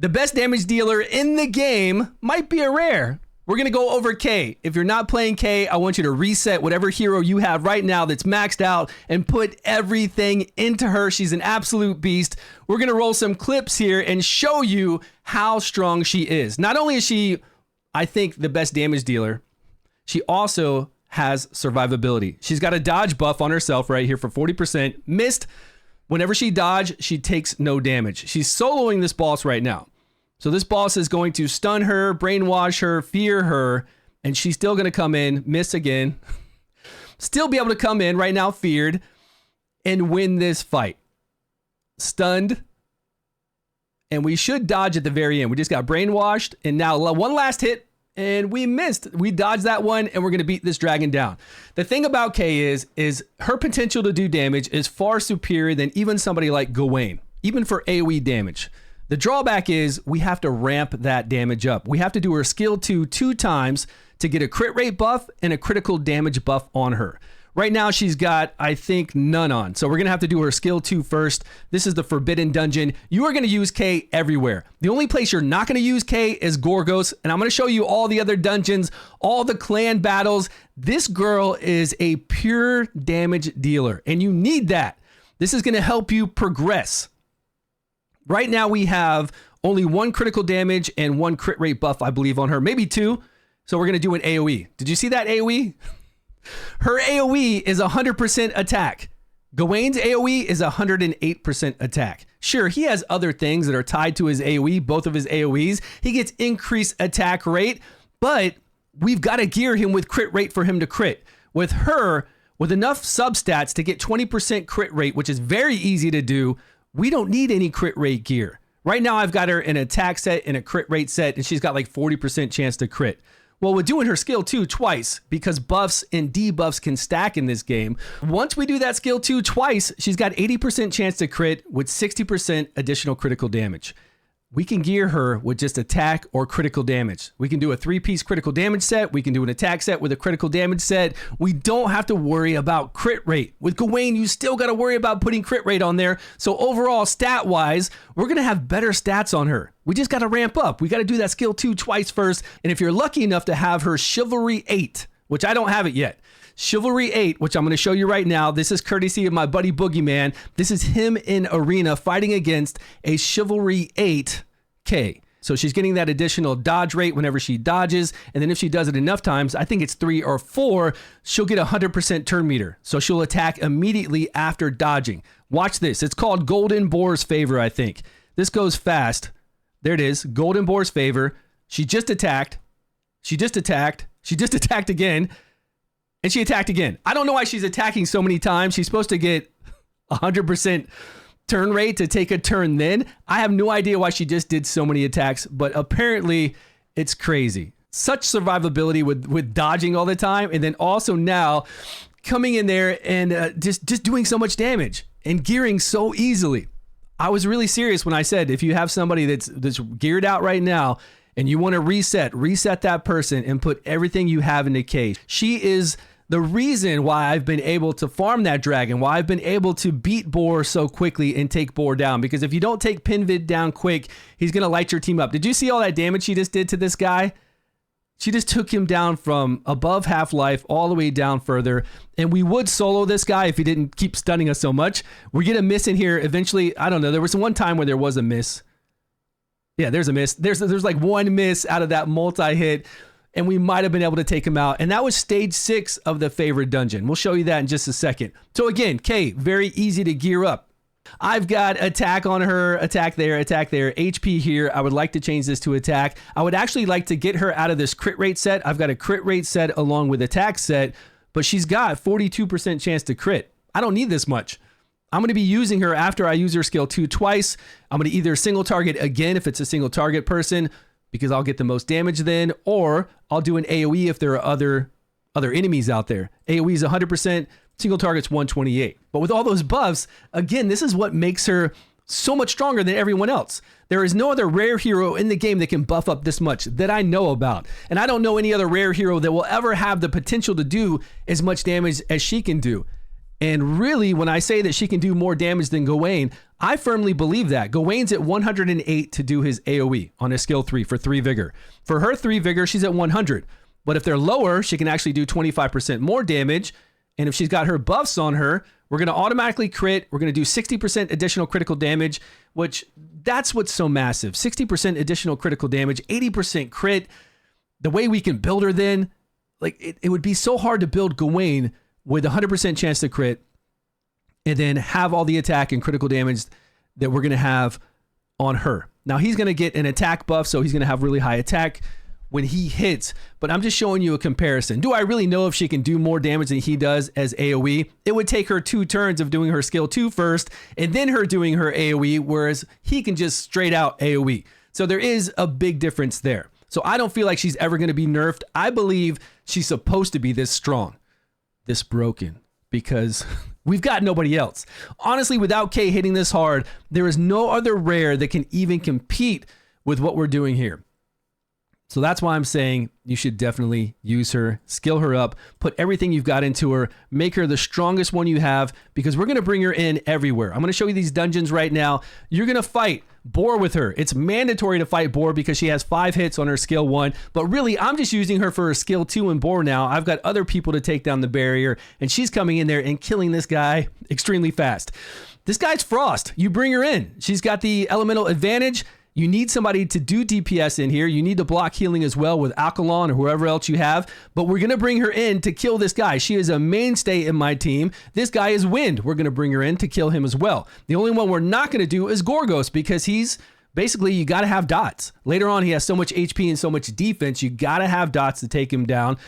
The best damage dealer in the game might be a rare. We're going to go over Kay. If you're not playing Kay, I want you to reset whatever hero you have right now that's maxed out and put everything into her. She's an absolute beast. We're going to roll some clips here and show you how strong she is. Not only is she, I think, the best damage dealer, she also has survivability. She's got a dodge buff on herself right here for 40%. Missed. Whenever she dodges, she takes no damage. She's soloing this boss right now. So this boss is going to stun her, brainwash her, fear her, and she's still going to come in, miss again, still be able to come in right now, feared, and win this fight. Stunned. And we should dodge at the very end. We just got brainwashed, and now one last hit, and we missed. We dodged that one, and we're going to beat this dragon down. The thing about Kay is her potential to do damage is far superior than even somebody like Gawain, even for AoE damage. The drawback is we have to ramp that damage up. We have to do her skill 2 times to get a crit rate buff and a critical damage buff on her. Right now, she's got, I think, none on. So we're going to have to do her skill 2 first. This is the Forbidden Dungeon. You are going to use Kay everywhere. The only place you're not going to use Kay is Gorgos. And I'm going to show you all the other dungeons, all the clan battles. This girl is a pure damage dealer, and you need that. This is going to help you progress. Right now, we have only 1 critical damage and 1 crit rate buff, I believe, on her. Maybe 2. So we're going to do an AoE. Did you see that AoE? Her AoE is 100% attack. Gawain's AoE is 108% attack. Sure, he has other things that are tied to his AoE, both of his AoEs. He gets increased attack rate, but we've got to gear him with crit rate for him to crit. With her, with enough substats to get 20% crit rate, which is very easy to do, we don't need any crit rate gear. Right now, I've got her an attack set and a crit rate set, and she's got like 40% chance to crit. Well, we're doing her skill 2 twice because buffs and debuffs can stack in this game. Once we do that skill 2 twice, she's got 80% chance to crit with 60% additional critical damage. We can gear her with just attack or critical damage. We can do a 3-piece critical damage set. We can do an attack set with a critical damage set. We don't have to worry about crit rate. With Gawain, you still got to worry about putting crit rate on there. So overall, stat-wise, we're going to have better stats on her. We just got to ramp up. We got to do that skill 2 twice first. And if you're lucky enough to have her Chivalry 8, which I don't have it yet, Chivalry 8, which I'm going to show you right now. This is courtesy of my buddy Boogeyman. This is him in arena fighting against a Chivalry 8 K. So she's getting that additional dodge rate whenever she dodges. And then if she does it enough times, I think it's 3 or 4, she'll get 100% turn meter. So she'll attack immediately after dodging. Watch this. It's called Golden Boar's Favor, I think. This goes fast. There it is. Golden Boar's Favor. She just attacked. She just attacked. She just attacked again. And she attacked again. I don't know why she's attacking so many times. She's supposed to get 100% turn rate to take a turn then. I have no idea why she just did so many attacks, but apparently it's crazy. Such survivability with dodging all the time, and then also now coming in there and just doing so much damage and gearing so easily. I was really serious when I said if you have somebody that's geared out right now and you want to reset that person and put everything you have into Kay. She is the reason why I've been able to farm that dragon, why I've been able to beat Boar so quickly and take Boar down. Because if you don't take Pinvid down quick, he's going to light your team up. Did you see all that damage she just did to this guy? She just took him down from above half-life all the way down further. And we would solo this guy if he didn't keep stunning us so much. We're going to miss in here eventually. I don't know. There was one time where there was a miss. Yeah, there's a miss. There's like one miss out of that multi-hit. And we might have been able to take him out. And that was stage 6 of the favorite dungeon. We'll show you that in just a second. So again, Kay, very easy to gear up. I've got attack on her, attack there, HP here. I would like to change this to attack. I would actually like to get her out of this crit rate set. I've got a crit rate set along with attack set, but she's got 42% chance to crit. I don't need this much. I'm going to be using her after I use her skill 2 twice. I'm going to either single target again if it's a single target person, because I'll get the most damage then, or I'll do an AoE if there are other enemies out there. AoE is 100%, single target's 128. But with all those buffs, again, this is what makes her so much stronger than everyone else. There is no other rare hero in the game that can buff up this much that I know about. And I don't know any other rare hero that will ever have the potential to do as much damage as she can do. And really, when I say that she can do more damage than Gawain, I firmly believe that. Gawain's at 108 to do his AoE on his skill 3 for 3 vigor. For her 3 vigor, she's at 100. But if they're lower, she can actually do 25% more damage. And if she's got her buffs on her, we're going to automatically crit. We're going to do 60% additional critical damage, which that's what's so massive. 60% additional critical damage, 80% crit. The way we can build her then, like it would be so hard to build Gawain with 100% chance to crit and then have all the attack and critical damage that we're going to have on her. Now he's going to get an attack buff, so he's going to have really high attack when he hits, but I'm just showing you a comparison. Do I really know if she can do more damage than he does as AoE? It would take her 2 turns of doing her skill 2 first and then her doing her AoE, whereas he can just straight out AoE. So there is a big difference there. So I don't feel like she's ever going to be nerfed. I believe she's supposed to be this strong, this broken, because we've got nobody else. Honestly, without Kay hitting this hard, there is no other rare that can even compete with what we're doing here. So that's why I'm saying you should definitely use her, skill her up, put everything you've got into her, make her the strongest one you have, because we're going to bring her in everywhere. I'm going to show you these dungeons right now. You're going to fight Boar with her. It's mandatory to fight Boar because she has 5 hits on her skill 1, but really I'm just using her for her skill 2 and Boar now. I've got other people to take down the barrier, and she's coming in there and killing this guy extremely fast. This guy's Frost. You bring her in. She's got the elemental advantage. You need somebody to do DPS in here. You need to block healing as well with Alkalon or whoever else you have. But we're going to bring her in to kill this guy. She is a mainstay in my team. This guy is Wind. We're going to bring her in to kill him as well. The only one we're not going to do is Gorgos because he's basically, you got to have dots. Later on, he has so much HP and so much defense. You got to have dots to take him down.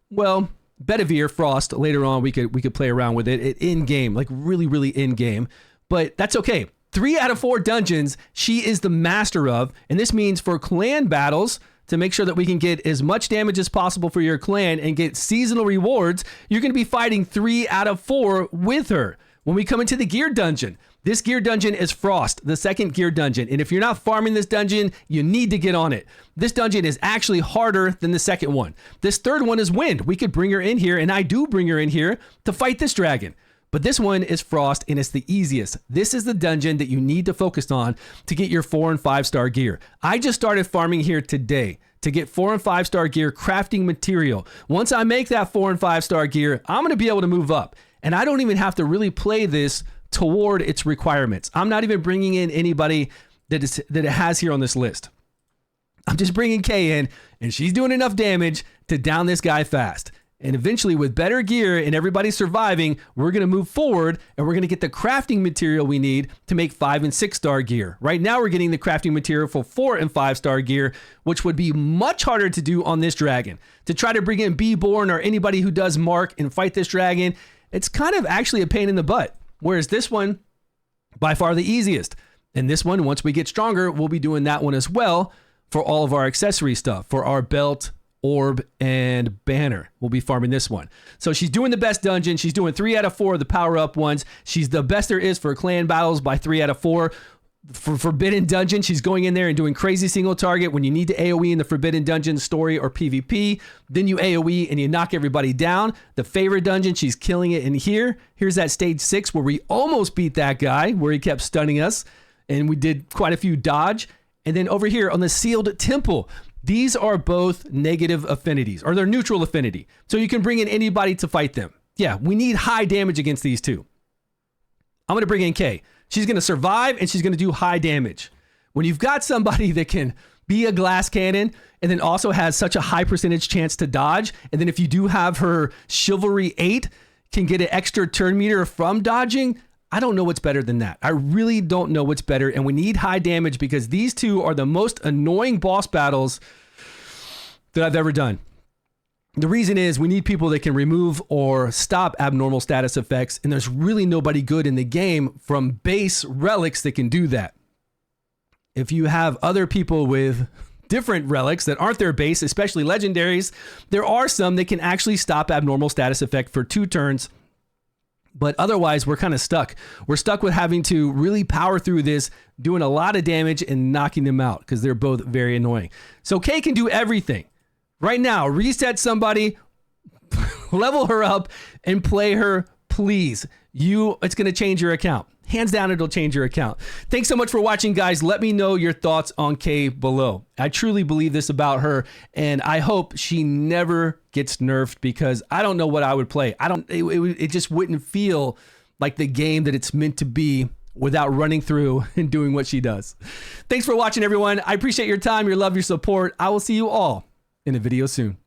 Well, Bedivere, Frost, later on, we could play around with it in game, like really, really in game. But that's okay. 3 out of 4 dungeons she is the master of, and this means for clan battles, to make sure that we can get as much damage as possible for your clan and get seasonal rewards, you're going to be fighting 3 out of 4 with her. When we come into the gear dungeon, this gear dungeon is Frost, the second gear dungeon, and if you're not farming this dungeon, you need to get on it. This dungeon is actually harder than the second one. This third one is Wind. We could bring her in here, and I do bring her in here to fight this dragon. But this one is Frost, and it's the easiest. This is the dungeon that you need to focus on to get your 4 and 5 star gear. I just started farming here today to get 4 and 5 star gear crafting material. Once I make that 4 and 5 star gear, I'm going to be able to move up. And I don't even have to really play this toward its requirements. I'm not even bringing in anybody that it has here on this list. I'm just bringing Kay in, and she's doing enough damage to down this guy fast. And eventually, with better gear and everybody surviving, we're going to move forward and we're going to get the crafting material we need to make 5 and 6 star gear. Right now, we're getting the crafting material for 4 and 5 star gear, which would be much harder to do on this dragon. To try to bring in Beeborn or anybody who does Mark and fight this dragon, it's kind of actually a pain in the butt. Whereas this one, by far the easiest. And this one, once we get stronger, we'll be doing that one as well for all of our accessory stuff, for our belt, orb, and banner. We'll be farming this one. So she's doing the best dungeon. She's doing 3 out of 4 of the power-up ones. She's the best there is for clan battles by 3 out of 4. For Forbidden Dungeon, she's going in there and doing crazy single target when you need to AoE in the Forbidden Dungeon story or PvP. Then you AoE and you knock everybody down. The favorite dungeon, she's killing it in here. Here's that stage 6 where we almost beat that guy, where he kept stunning us. And we did quite a few dodge. And then over here on the Sealed Temple, these are both negative affinities, or they're neutral affinity. So you can bring in anybody to fight them. Yeah, we need high damage against these two. I'm going to bring in Kay. She's going to survive, and she's going to do high damage. When you've got somebody that can be a glass cannon, and then also has such a high percentage chance to dodge, and then if you do have her Chivalry 8, can get an extra turn meter from dodging, I don't know what's better than that. I really don't know what's better, and we need high damage because these two are the most annoying boss battles that I've ever done. The reason is we need people that can remove or stop abnormal status effects, and there's really nobody good in the game from base relics that can do that. If you have other people with different relics that aren't their base, especially legendaries, there are some that can actually stop abnormal status effect for 2 turns. But otherwise, we're kind of stuck. We're stuck with having to really power through this, doing a lot of damage and knocking them out because they're both very annoying. So Kay can do everything. Right now, reset somebody, level her up, and play her, please. it's going to change your account. Hands down, it'll change your account. Thanks so much for watching, guys. Let me know your thoughts on Kay below. I truly believe this about her, and I hope she never gets nerfed, because I don't know what I would play. It just wouldn't feel like the game that it's meant to be without running through and doing what she does. Thanks for watching, everyone. I appreciate your time, your love, your support. I will see you all in a video soon.